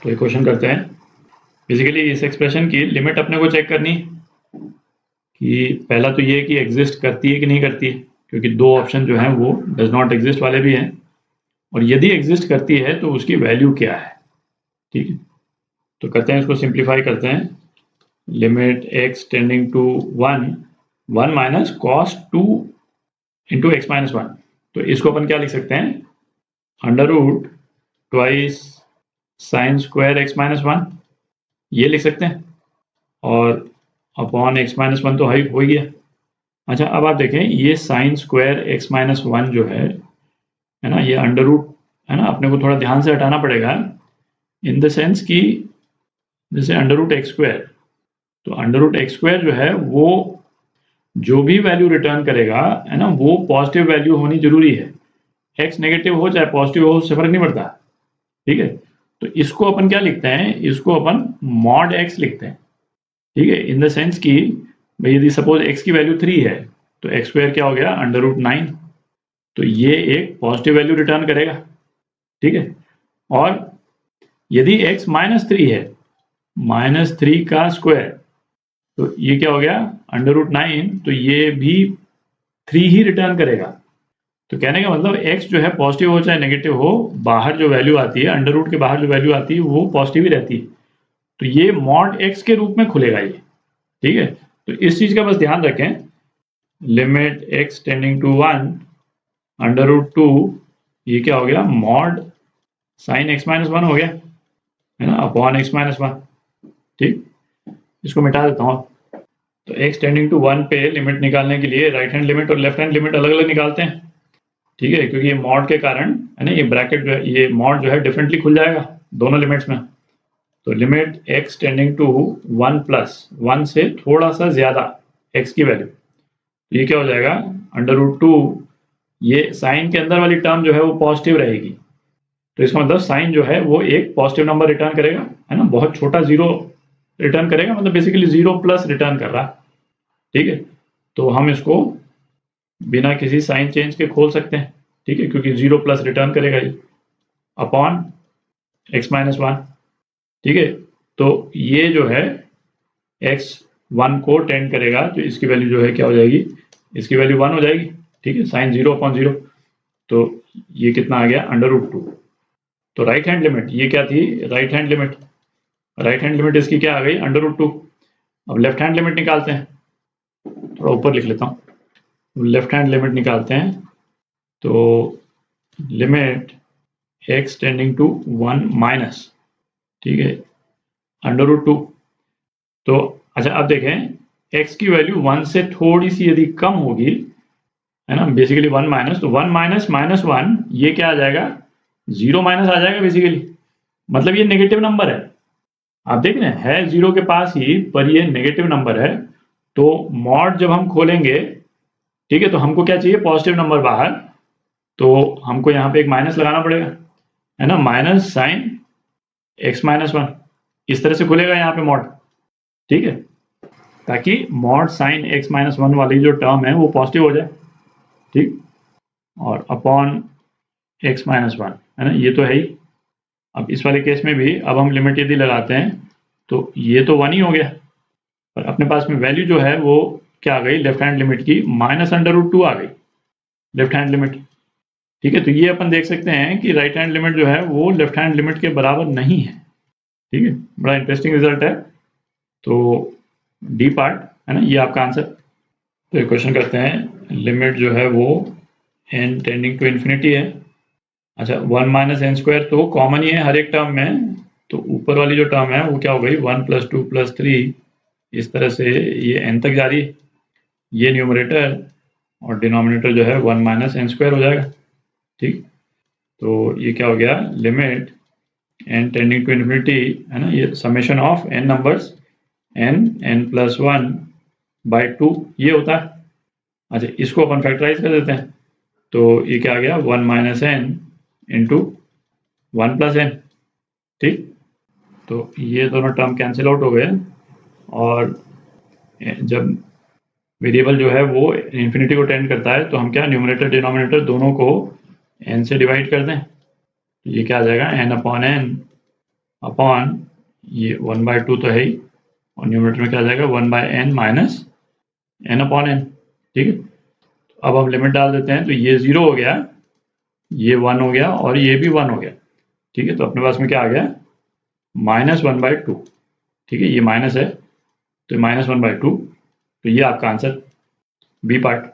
तो एक क्वेश्चन करते हैं। बेसिकली इस एक्सप्रेशन की लिमिट अपने को चेक करनी कि पहला तो ये कि एग्जिस्ट करती है कि नहीं करती है, क्योंकि दो ऑप्शन जो हैं वो डज नॉट एग्जिस्ट वाले भी हैं, और यदि एग्जिस्ट करती है तो उसकी वैल्यू क्या है। ठीक है, तो करते हैं इसको सिंप्लीफाई करते हैं। Limit x tending to 1 minus cos 2 into x minus 1। तो इसको अपन क्या लिख सकते हैं, under root twice sine square x minus 1 ये लिख सकते हैं, और अपॉन एक्स माइनस 1 तो हाई हो ही गया। अच्छा, अब आप देखें ये साइन स्क्वायर एक्स माइनस 1 जो है ना, ये अंडर रूट है ना, अपने को थोड़ा ध्यान से हटाना पड़ेगा इन द सेंस कि जैसे अंडर रूट एक्स स्क्वायर, तो अंडर रूट एक्स स्क्वायर जो है वो जो भी वैल्यू रिटर्न करेगा है ना, वो पॉजिटिव वैल्यू होनी जरूरी है। एक्स नेगेटिव हो चाहे पॉजिटिव हो उससे फर्क नहीं पड़ता। ठीक है, तो इसको अपन क्या लिखते हैं, इसको अपन मॉड एक्स लिखते हैं। ठीक है, इन द सेंस कि भाई यदि सपोज एक्स की वैल्यू 3 है तो एक्स स्क्वायर क्या हो गया, अंडर रूट 9। तो ये एक पॉजिटिव वैल्यू रिटर्न करेगा। ठीक है, और यदि x -3 है, -3 का स्क्वायर, तो ये क्या हो गया, अंडर रूट 9। तो ये भी 3 ही रिटर्न करेगा। तो कहने का मतलब x जो है पॉजिटिव हो चाहे नेगेटिव हो, बाहर जो वैल्यू आती है, अंडर रूट के बाहर जो वैल्यू आती है वो पॉजिटिव ही रहती है। तो ये मॉड x के रूप में खुलेगा ये। ठीक है, तो इस चीज का बस ध्यान रखें। Limit x tending to 1 under root 2, ये क्या हो गया, मॉड साइन x माइनस 1 हो गया है ना, अपॉन x माइनस 1। ठीक, इसको मिटा देता हूँ। तो x टेंडिंग टू 1 पे लिमिट निकालने के लिए राइट हैंड लिमिट और लेफ्ट हैंड लिमिट अलग अलग निकालते हैं। ठीक है, क्योंकि ये मॉड के कारण है ना, ये ब्रैकेट जो है, ये मॉड जो है डिफरेंटली खुल जाएगा दोनों लिमिट्स में। तो limit x tending to 1 plus 1 से थोड़ा सा ज्यादा x की वैल्यू, ये क्या हो जाएगा, अंडर रूट 2। ये साइन के अंदर वाली टर्म जो है वो पॉजिटिव रहेगी, तो इसका मतलब साइन जो है वो एक पॉजिटिव नंबर रिटर्न करेगा है ना, बहुत छोटा जीरो रिटर्न करेगा, मतलब बेसिकली 0 प्लस रिटर्न कर रहा है। ठीक है, तो हम इसको बिना किसी साइन चेंज के खोल सकते हैं। ठीक है, क्योंकि 0 प्लस रिटर्न करेगा ये, अपॉन एक्स माइनस 1। ठीक है, तो ये जो है x 1 को टेंड करेगा, तो इसकी वैल्यू जो है क्या हो जाएगी, इसकी वैल्यू 1 हो जाएगी। ठीक है, साइन 0 अपॉन 0, तो ये कितना आ गया, अंडर रूट 2। तो राइट हैंड लिमिट ये क्या थी, right hand limit, right hand limit इसकी क्या आ गई, अंडर रूट 2। अब लेफ्ट हैंड लिमिट निकालते हैं, थोड़ा ऊपर लिख लेता हूँ। लेफ्ट हैंड लिमिट निकालते हैं, तो limit x tending to 1 minus, ठीक है, अंडर रूट 2। तो अच्छा, अब देखें x की वैल्यू 1 से थोड़ी सी यदि कम होगी है ना, बेसिकली 1 माइनस, तो 1 माइनस माइनस 1 ये क्या आ जाएगा, 0 माइनस आ जाएगा बेसिकली, मतलब ये नेगेटिव नंबर है। आप देख रहे हैं है 0 के पास ही, पर ये नेगेटिव नंबर है। तो मॉड जब हम खोलेंगे, ठीक है, तो हमको क्या चाहिए, पॉजिटिव नंबर बाहर, तो हमको यहाँ पे एक माइनस लगाना पड़ेगा है ना, माइनस साइन x माइनस 1, इस तरह से खुलेगा यहाँ पे मॉड। ठीक है, ताकि मॉड साइन x माइनस 1 वाली जो टर्म है वो पॉजिटिव हो जाए। ठीक, और अपॉन x माइनस 1 है ना, ये तो है ही। अब इस वाले केस में भी अब हम लिमिट यदि लगाते हैं तो ये तो 1 ही हो गया, पर अपने पास में वैल्यू जो है वो क्या आ गई, लेफ्ट हैंड लिमिट की माइनस अंडर रूट 2 आ गई, लेफ्ट हैंड लिमिट। ठीक है, तो ये अपन देख सकते हैं कि राइट हैंड लिमिट जो है वो लेफ्ट हैंड लिमिट के बराबर नहीं है। ठीक है, बड़ा इंटरेस्टिंग रिजल्ट है। तो डी पार्ट है ना, ये आपका आंसर। तो एक क्वेश्चन करते हैं, लिमिट जो है वो n टेंडिंग टू इन्फिनिटी है। अच्छा, 1 माइनस एन स्क्वायर तो कॉमन ही है हर एक टर्म में, तो ऊपर वाली जो टर्म है वो क्या हो गई, 1 प्लस 2 प्लस 3, इस तरह से ये n तक जा रही है। ये न्यूमरेटर और डिनोमिनेटर जो है 1 माइनस एन स्क्वायर हो जाएगा। ठीक, तो ये क्या हो गया, limit n tending to infinity है ना, ये summation of n numbers n plus 1 by 2 ये होता है। अच्छा, इसको अपन फैक्टराइज कर देते हैं, तो ये क्या आ गया, 1 minus n into 1 plus n. ठीक, तो ये दोनों टर्म कैंसिल आउट हो गए, और जब वेरिएबल जो है वो इन्फिनिटी को टेंड करता है तो हम क्या, न्यूमरेटर डिनोमिनेटर दोनों को n से डिवाइड कर दें, तो ये क्या आ जाएगा, n अपॉन n अपॉन ये 1/2 तो है ही, और न्यूमरेटर में क्या आ जाएगा 1/n minus n upon n। ठीक है, अब हम लिमिट डाल देते हैं, तो ये 0 हो गया, ये 1 हो गया और ये भी 1 हो गया। ठीक है, तो अपने पास में क्या आ गया -1/2। ठीक है, ये माइनस है तो -1/2, तो ये आपका आंसर बी पार्ट।